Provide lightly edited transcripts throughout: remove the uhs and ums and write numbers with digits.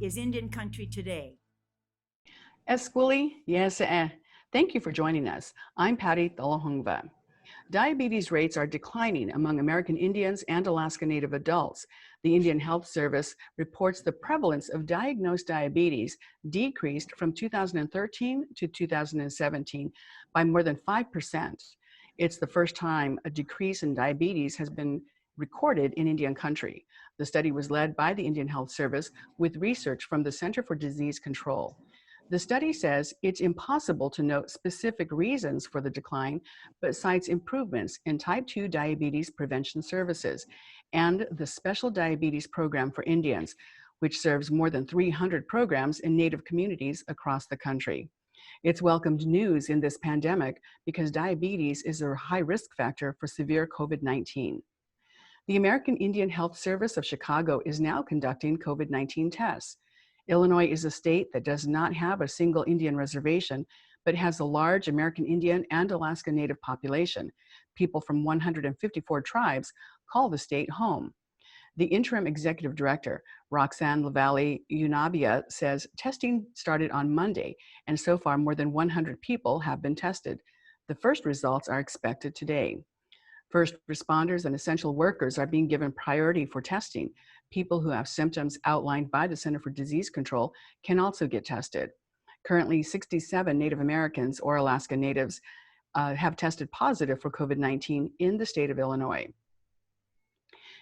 is Indian Country Today. Esquili, yes, thank you for joining us. I'm Patty Thalahongva. Diabetes rates are declining among American Indians and Alaska Native adults. The Indian Health Service reports the prevalence of diagnosed diabetes decreased from 2013 to 2017 by more than 5%. It's the first time a decrease in diabetes has been recorded in Indian country. The study was led by the Indian Health Service with research from the Center for Disease Control. The study says it's impossible to note specific reasons for the decline, but cites improvements in type 2 diabetes prevention services and the Special Diabetes Program for Indians, which serves more than 300 programs in Native communities across the country. It's welcomed news in this pandemic because diabetes is a high risk factor for severe COVID-19. The American Indian Health Service of Chicago is now conducting COVID-19 tests. Illinois is a state that does not have a single Indian reservation, but has a large American Indian and Alaska Native population. People from 154 tribes call the state home. The interim executive director, Roxanne Lavallee Unabia, says testing started on Monday, and so far more than 100 people have been tested. The first results are expected today. First responders and essential workers are being given priority for testing. People who have symptoms outlined by the Center for Disease Control can also get tested. Currently, 67 Native Americans or Alaska Natives have tested positive for COVID-19 in the state of Illinois.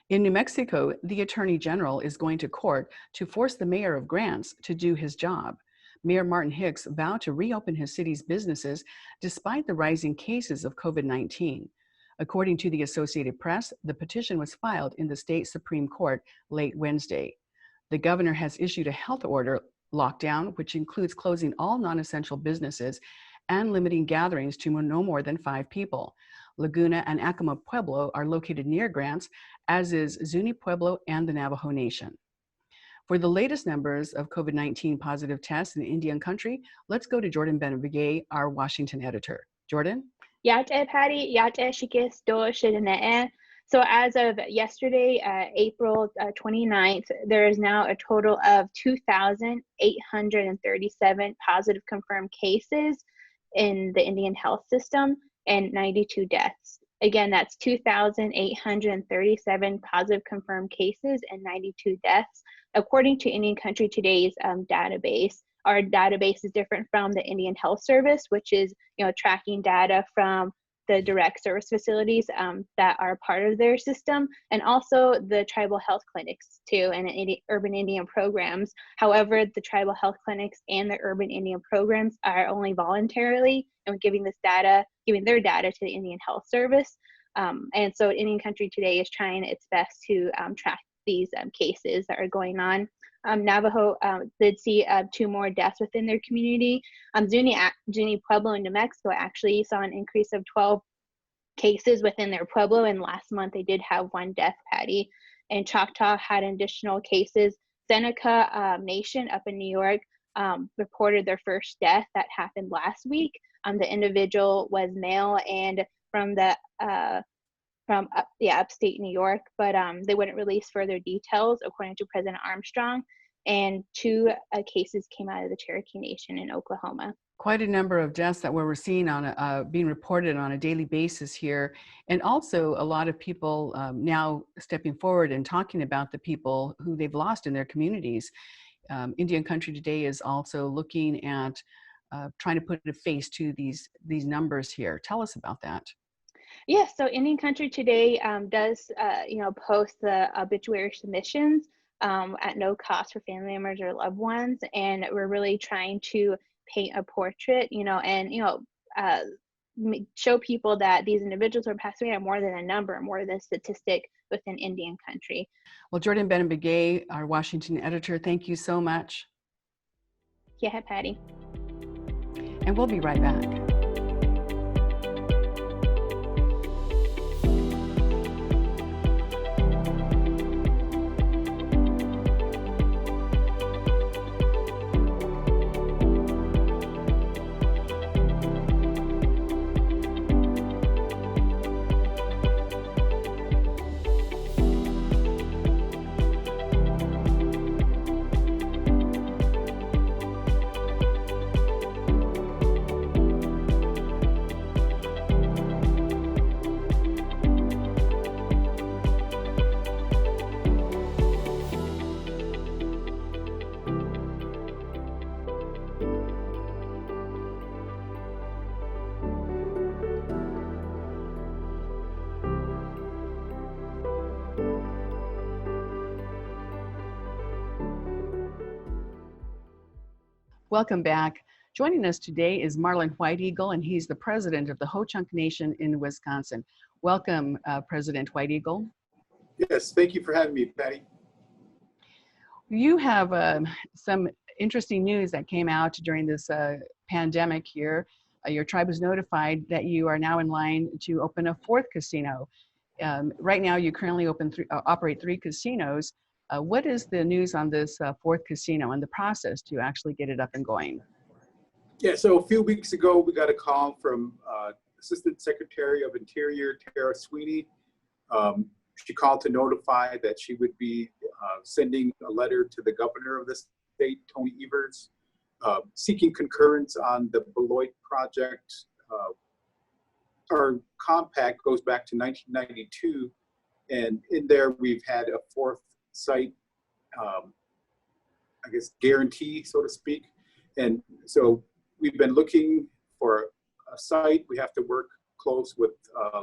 In New Mexico, the Attorney General is going to court to force the mayor of Grants to do his job. Mayor Martin Hicks vowed to reopen his city's businesses despite the rising cases of COVID-19. According to the Associated Press, the petition was filed in the state Supreme Court late Wednesday. The governor has issued a health order lockdown, which includes closing all non-essential businesses and limiting gatherings to no more than 5 people. Laguna and Acoma Pueblo are located near Grants, as is Zuni Pueblo and the Navajo Nation. For the latest numbers of COVID-19 positive tests in Indian country, let's go to Jordan Benabigay, our Washington editor. Jordan? Patty, So as of yesterday, April 29th, there is now a total of 2,837 positive confirmed cases in the Indian health system and 92 deaths. Again, that's 2,837 positive confirmed cases and 92 deaths, according to Indian Country Today's database. Our database is different from the Indian Health Service, which is tracking data from the direct service facilities that are part of their system, and also the tribal health clinics too, and urban Indian programs. However, the tribal health clinics and the urban Indian programs are only voluntarily giving their data to the Indian Health Service. And so Indian Country Today is trying its best to track these cases that are going on. Navajo did see 2 more deaths within their community. Zuni Pueblo in New Mexico actually saw an increase of 12 cases within their Pueblo, and last month they did have 1 death, Patty. And Choctaw had additional cases. Seneca Nation up in New York reported their first death that happened last week. The individual was male and from upstate New York, but they wouldn't release further details, according to President Armstrong. And 2 cases came out of the Cherokee Nation in Oklahoma. Quite a number of deaths that we're seeing on being reported on a daily basis here, and also a lot of people now stepping forward and talking about the people who they've lost in their communities. Indian Country Today is also looking at trying to put a face to these numbers here. Tell us about that. Yes, so Indian Country Today does post the obituary submissions at no cost for family members or loved ones, and we're really trying to paint a portrait, show people that these individuals who are passing away are more than a number, more than a statistic within Indian country. Well, Jordan Benabigay, our Washington editor, thank you so much. Yeah, Patty. And we'll be right back. Welcome back. Joining us today is Marlon White Eagle, and he's the president of the HoChunk Nation in Wisconsin. Welcome, President White Eagle. Yes, thank you for having me, Patty. You have some interesting news that came out during this pandemic here. Your tribe was notified that you are now in line to open a fourth casino. Right now, you currently operate 3 casinos. What is the news on this fourth casino and the process to actually get it up and going? Yeah, so a few weeks ago, we got a call from Assistant Secretary of Interior, Tara Sweeney. She called to notify that she would be sending a letter to the governor of the state, Tony Evers, seeking concurrence on the Beloit project. Our compact goes back to 1992, and in there we've had a fourth site, I guess, guarantee, so to speak. And so we've been looking for a site. We have to work close with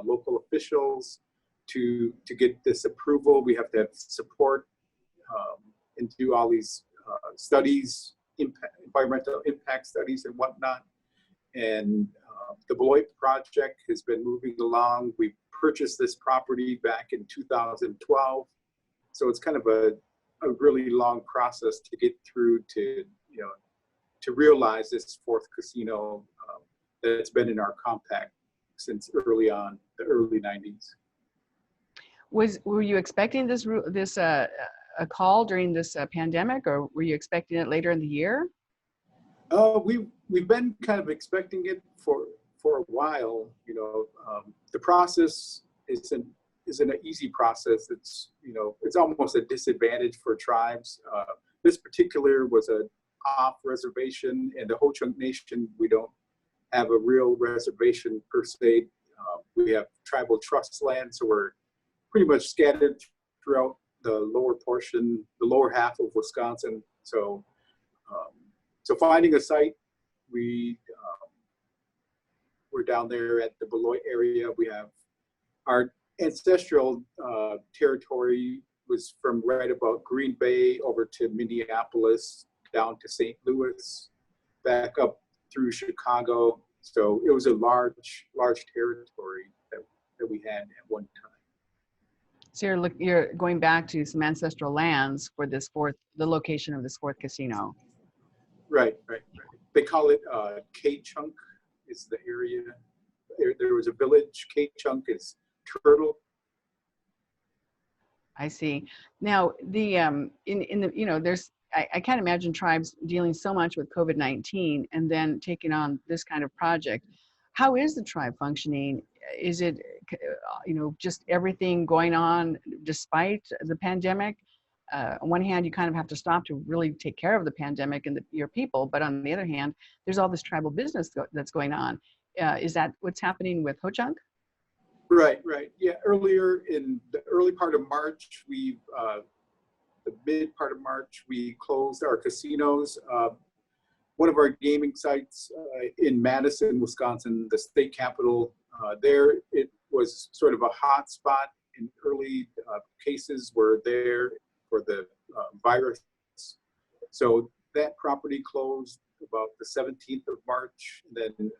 local officials to get this approval. We have to have support and do all these studies, environmental impact studies and whatnot. And the Beloit project has been moving along. We purchased this property back in 2012. So it's kind of a really long process to get through to, to realize this fourth casino that's been in our compact since early on, the early 90s. Were you expecting this a call during this pandemic, or were you expecting it later in the year? We've been kind of expecting it for a while. The process isn't an easy process. It's it's almost a disadvantage for tribes. This particular was an off reservation, and the HoChunk Nation, we don't have a real reservation per se. We have tribal trust land, so we're pretty much scattered throughout the lower portion, the lower half of Wisconsin. So finding a site, we're down there at the Beloit area. We have our ancestral territory was from right about Green Bay over to Minneapolis, down to St. Louis, back up through Chicago. So it was a large territory that we had at one time. So you're going back to some ancestral lands for the location of this fourth casino. Right. They call it HoChunk is the area. There was a village. HoChunk is turtle. I see. Now, I can't imagine tribes dealing so much with COVID-19 and then taking on this kind of project. How is the tribe functioning? Is it, just everything going on despite the pandemic? On one hand, you kind of have to stop to really take care of the pandemic and your people, but on the other hand, there's all this tribal business that's going on. Is that what's happening with HoChunk? Right. Yeah, earlier in the early part of March, the mid part of March, we closed our casinos. One of our gaming sites in Madison, Wisconsin, the state capital, there it was sort of a hot spot, and early cases were there for the virus. So that property closed about the 17th of March. And then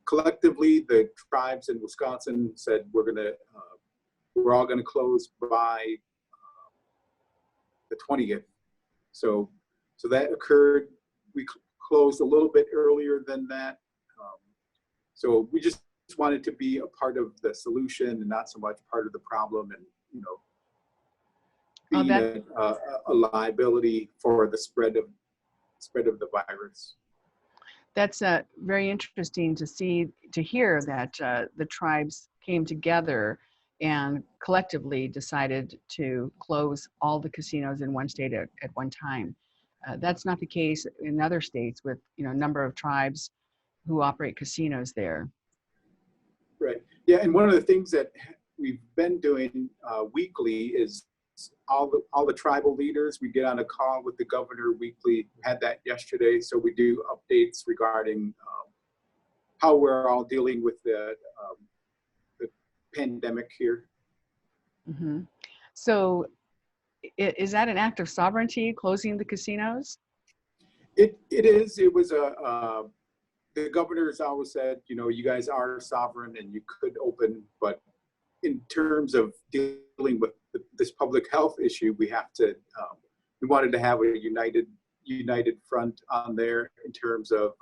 collectively, the tribes in Wisconsin said we're all gonna close by the 20th. So that occurred. We closed a little bit earlier than that. So we just wanted to be a part of the solution and not so much part of the problem, and being a liability for the spread of the virus. That's very interesting to hear that the tribes came together and collectively decided to close all the casinos in one state at one time. That's not the case in other states with a number of tribes who operate casinos there. Right. Yeah, and one of the things that we've been doing weekly is all the tribal leaders. We get on a call with the governor weekly. We had that yesterday, so we do updates regarding how we're all dealing with the pandemic here. Mm-hmm. So is that an act of sovereignty, closing the casinos? It is. It was the governor's always said, you guys are sovereign and you could open, but in terms of dealing with this public health issue, we have to. We wanted to have a united front on there in terms of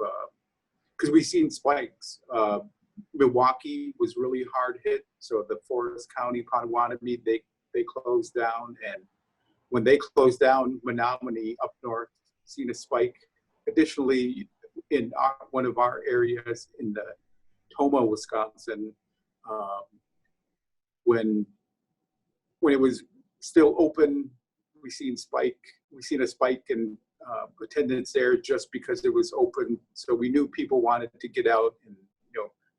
because we've seen spikes. Milwaukee was really hard hit, so the Forest County, Potawatomi, they closed down, and when they closed down, Menominee up north seen a spike. Additionally, in one of our areas in the Toma, Wisconsin, when it was still open, we seen a spike in attendance there just because it was open. So we knew people wanted to get out, and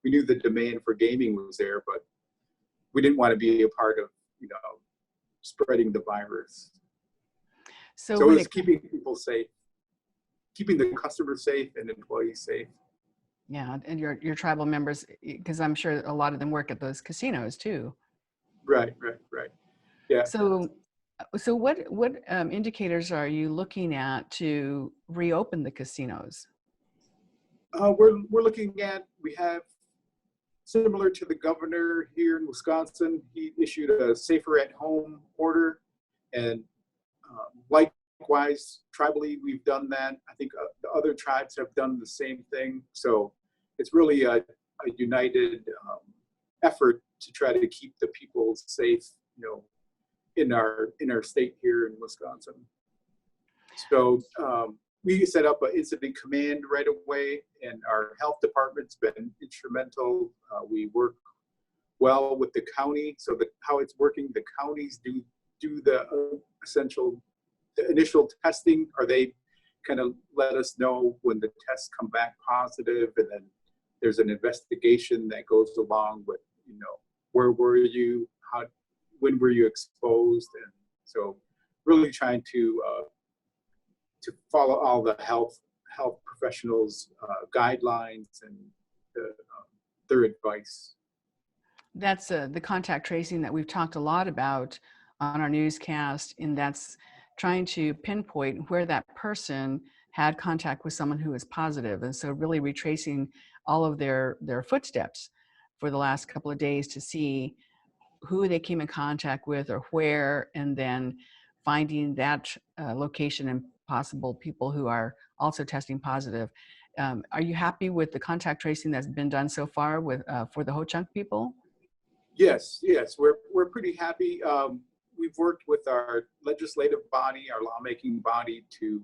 we knew the demand for gaming was there, but we didn't want to be a part of spreading the virus. So it was keeping people safe, keeping the customers safe and employees safe. Yeah, and your tribal members, because I'm sure a lot of them work at those casinos too. Right. Yeah. So what indicators are you looking at to reopen the casinos? We're looking at, we have, similar to the governor here in Wisconsin, he issued a safer at home order, and likewise, tribally, we've done that. I think the other tribes have done the same thing. So it's really a united effort to try to keep the people safe, in our state here in Wisconsin. So we set up an incident command right away, and our health department's been instrumental. We work well with the county, so how it's working, the counties do the initial testing, or they kind of let us know when the tests come back positive, and then there's an investigation that goes along with, where were you, when were you exposed, and so really trying to follow all the health professionals' guidelines and their advice. That's the contact tracing that we've talked a lot about on our newscast, and that's trying to pinpoint where that person had contact with someone who was positive. And so really retracing all of their footsteps for the last couple of days to see who they came in contact with or where, and then finding that location and possible people who are also testing positive. Are you happy with the contact tracing that's been done so far with for the HoChunk people? Yes, we're pretty happy. We've worked with our legislative body, our lawmaking body, to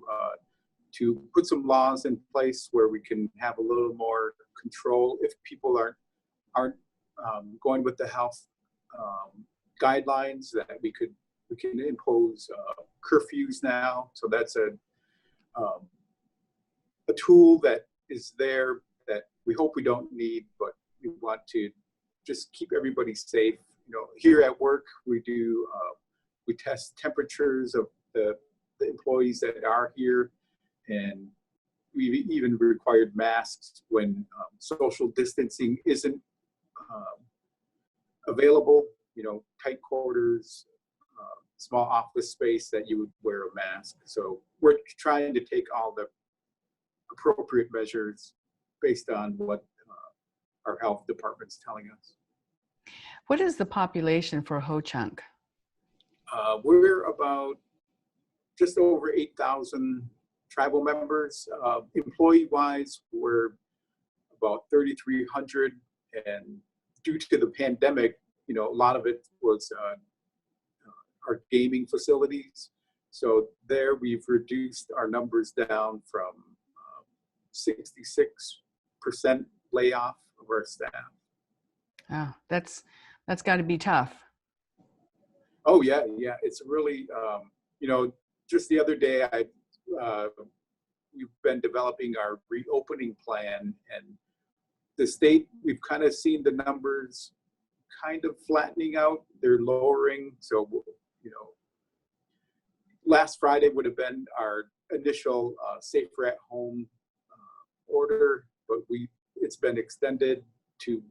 put some laws in place where we can have a little more control if people aren't going with the health guidelines, that we can impose curfews now. So that's a tool that is there that we hope we don't need, but we want to just keep everybody safe. Here at work, we test temperatures of the employees that are here, and we've even required masks when social distancing isn't available. Tight quarters, small office space, that you would wear a mask. So we're trying to take all the appropriate measures based on what our health department's telling us. What is the population for HoChunk? We're about just over 8,000 tribal members. Employee-wise, we're about 3,300, and due to the pandemic, a lot of it was our gaming facilities. So there we've reduced our numbers down from 66% layoff of our staff. Oh, that's got to be tough. Oh yeah. It's really, just the other day, we've been developing our reopening plan, and the state, we've kind of seen the numbers kind of flattening out. They're lowering. So, last Friday would have been our initial safer at home order, but it's been extended to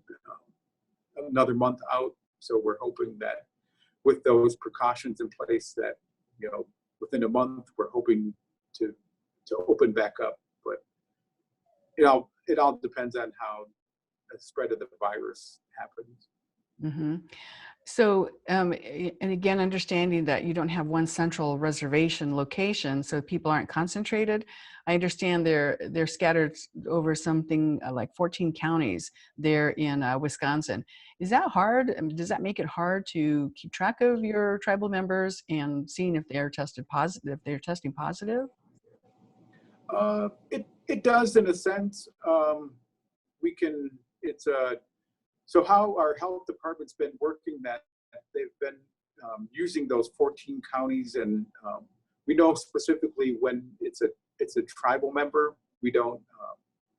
another month out. So we're hoping that with those precautions in place, that within a month, we're hoping to open back up. But it all depends on how the spread of the virus happens. Mm-hmm. So, and again, understanding that you don't have one central reservation location, so people aren't concentrated. I understand they're scattered over something like 14 counties there in Wisconsin. Is that hard? I mean, does that make it hard to keep track of your tribal members and seeing if they're tested positive, if they're testing positive? It does in a sense. We can. It's a. So how our health department's been working that, they've been using those 14 counties, and we know specifically when it's a tribal member. We don't,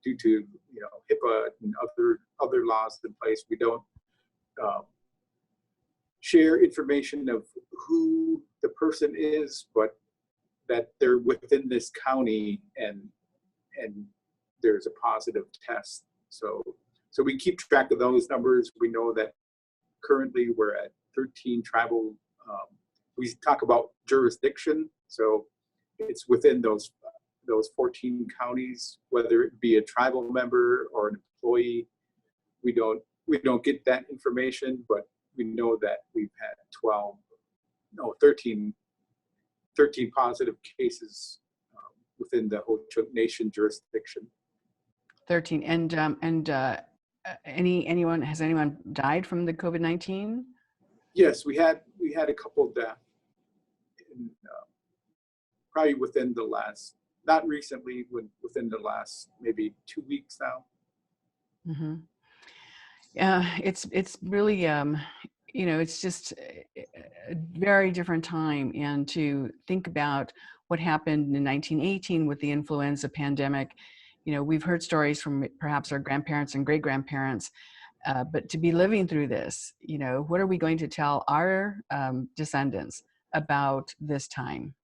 due to HIPAA and other laws in place, we don't share information of who the person is, but that they're within this county and there's a positive test. So we keep track of those numbers. We know that currently we're at 13 tribal, we talk about jurisdiction. So it's within those 14 counties, whether it be a tribal member or an employee. We don't get that information, but we know that we've had 13 positive cases within the HoChunk Nation jurisdiction. 13. Has anyone died from the COVID-19? Yes, we had a couple of deaths, probably within the last, not recently, within the last maybe 2 weeks now. Mm-hmm. It's really it's just a very different time, and to think about what happened in 1918 with the influenza pandemic. We've heard stories from perhaps our grandparents and great grandparents, but to be living through this, what are we going to tell our descendants about this time?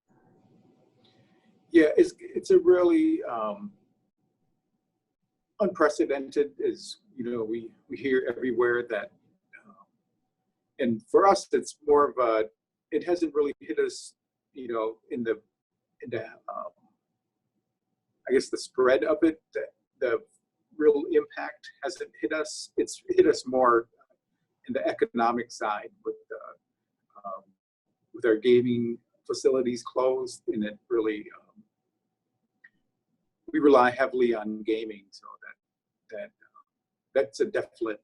Yeah, it's a really unprecedented, as we hear everywhere that, and for us, it's more of it hasn't really hit us, in the I guess the spread of it, the real impact hasn't hit us. It's hit us more in the economic side with our gaming facilities closed, and it really we rely heavily on gaming, so that's a definite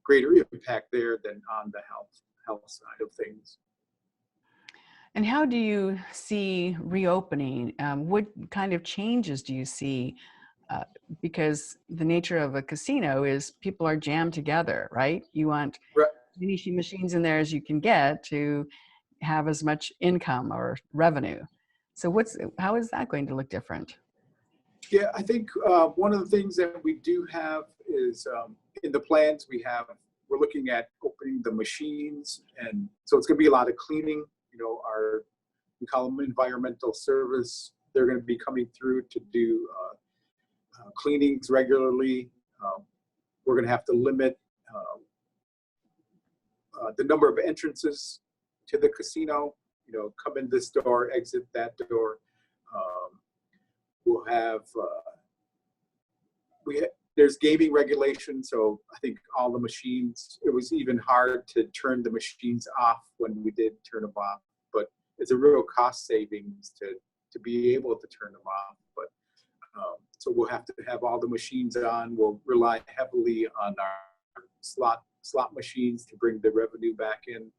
greater impact there than on the health side of things. And how do you see reopening? What kind of changes do you see? Because the nature of a casino is people are jammed together, right? You want Right. as many machines in there as you can get to have as much income or revenue. So how is that going to look different? Yeah, I think one of the things that we do have is in the plans we're looking at opening the machines, and so it's going to be a lot of cleaning. We call them environmental service. They're going to be coming through to do cleanings regularly. We're going to have to limit the number of entrances to the casino. Come in this door, exit that door. We'll have there's gaming regulation, so I think all the machines. It was even hard to turn the machines off when we did turn them off, but it's a real cost savings to be able to turn them off. But so we'll have to have all the machines on. We'll rely heavily on our slot machines to bring the revenue back in.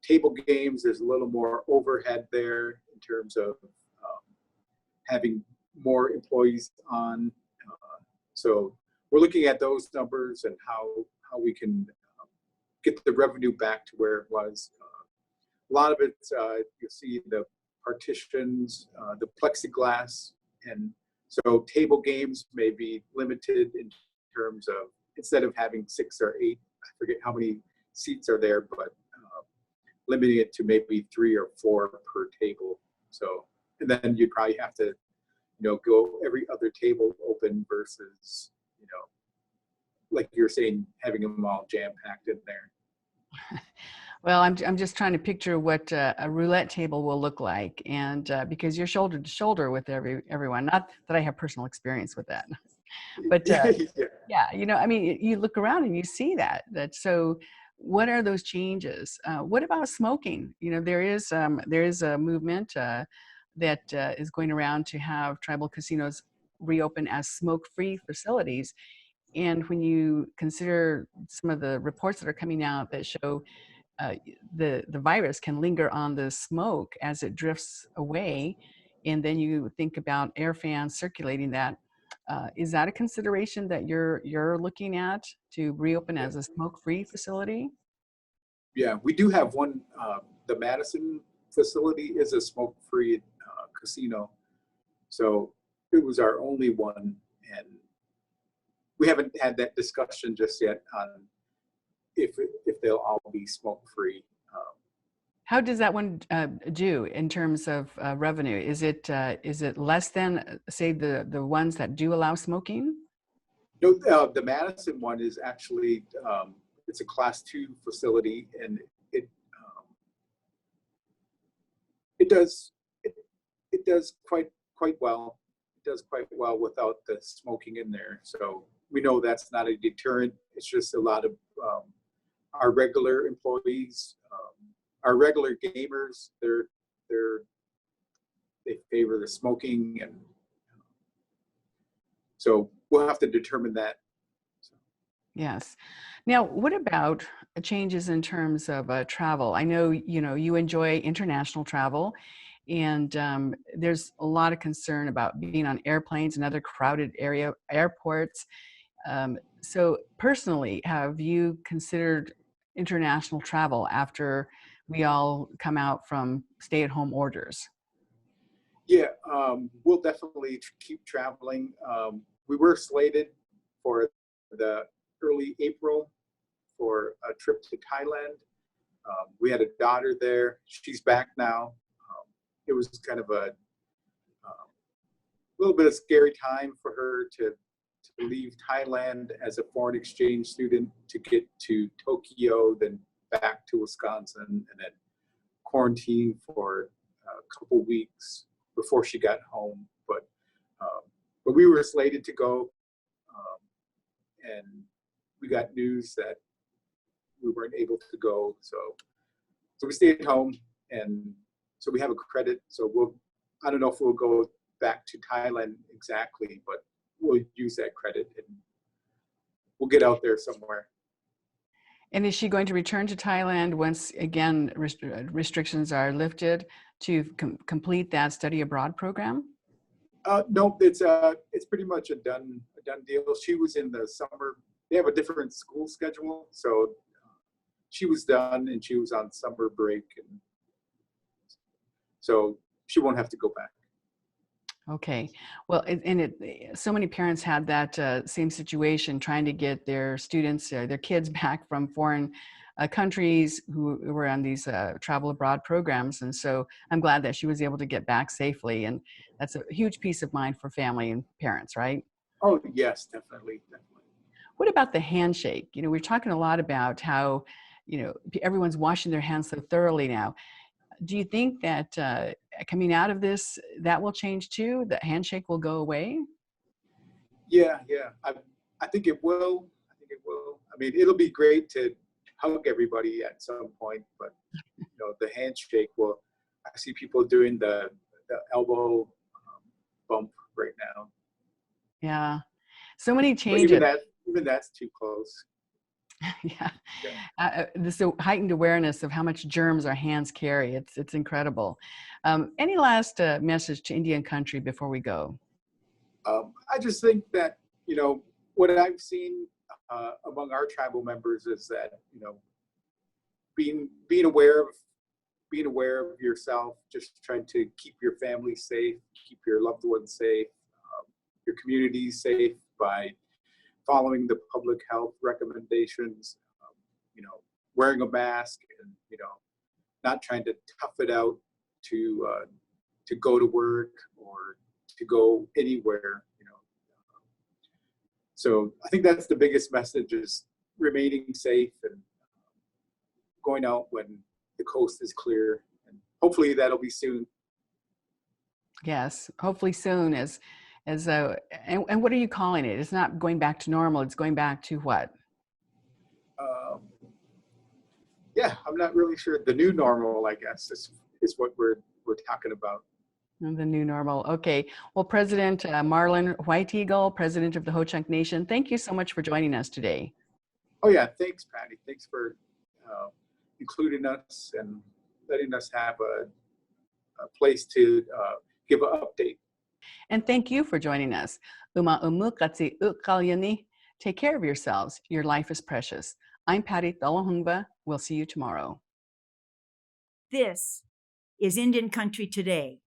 Table games, there's a little more overhead there in terms of having more employees on. So we're looking at those numbers and how we can get the revenue back to where it was. A lot of it, you'll see the partitions, the plexiglass, and so table games may be limited in terms of, instead of having 6 or 8, I forget how many seats are there, but limiting it to maybe 3 or 4 per table. So, and then you'd probably have to go every other table open versus, like you're saying, having them all jam-packed in there. Well, I'm just trying to picture what a roulette table will look like, and because you're shoulder to shoulder with everyone. Not that I have personal experience with that, but Yeah. yeah, I mean, you look around and you see that. So. What are those changes? What about smoking? There is a movement that is going around to have tribal casinos reopen as smoke-free facilities. And when you consider some of the reports that are coming out that show uh, the virus can linger on the smoke as it drifts away, and then you think about air fans circulating that. Is that a consideration that you're looking at to reopen Yeah. as a smoke-free facility? Yeah, we do have one. The Madison facility is a smoke-free casino, so it was our only one, and we haven't had that discussion just yet on if they'll all be smoke-free. How does that one do in terms of revenue? Is it less than say the ones that do allow smoking? No, the Madison one is actually it's a Class 2 facility, and it does it does quite well. It does quite well without the smoking in there. So we know that's not a deterrent. It's just a lot of our regular employees, our regular gamers. They favor the smoking, and so we'll have to determine that. Yes. Now, what about changes in terms of travel? I know you enjoy international travel, and there's a lot of concern about being on airplanes and other crowded airports. So, personally, have you considered international travel after we all come out from stay-at-home orders? Yeah, we'll definitely keep traveling. We were slated for the early April for a trip to Thailand. We had a daughter there. She's back now. It was kind of a little bit of scary time for her to leave Thailand as a foreign exchange student to get to Tokyo, then back to Wisconsin, and then quarantine for a couple weeks before she got home. But we were slated to go, and we got news that we weren't able to go. So we stayed home, and so we have a credit. So I don't know if we'll go back to Thailand exactly, but we'll use that credit and we'll get out there somewhere. And is she going to return to Thailand once again restrictions are lifted to complete that study abroad program? No, it's pretty much a done deal. She was in the summer. They have a different school schedule, so she was done and she was on summer break, and so she won't have to go back. Okay. Well, so many parents had that same situation trying to get their students, their kids back from foreign countries who were on these travel abroad programs. And so I'm glad that she was able to get back safely. And that's a huge peace of mind for family and parents, right? Oh, yes, definitely. What about the handshake? We're talking a lot about how, everyone's washing their hands so thoroughly now. Do you think that coming out of this, that will change too? The handshake will go away? Yeah. I think it will. I mean, it'll be great to hug everybody at some point, but the handshake will. I see people doing the elbow bump right now. Yeah. So many But changes. even that's too close. Yeah. This heightened awareness of how much germs our hands carry. It's incredible. Any last message to Indian country before we go? I just think that what I've seen among our tribal members is that being aware of yourself, just trying to keep your family safe, keep your loved ones safe, your community safe by following the public health recommendations, wearing a mask, and not trying to tough it out to go to work or to go anywhere. So I think that's the biggest message: is remaining safe and going out when the coast is clear. And hopefully that'll be soon. Yes, hopefully soon. And what are you calling it? It's not going back to normal. It's going back to what? Yeah, I'm not really sure. The new normal, I guess, is what we're talking about. The new normal. Okay. Well, President Marlon White Eagle, President of the HoChunk Nation, thank you so much for joining us today. Oh yeah, thanks, Patty. Thanks for including us and letting us have a place to give an update. And thank you for joining us. Take care of yourselves. Your life is precious. I'm Patty Thalahungva. We'll see you tomorrow. This is Indian Country Today.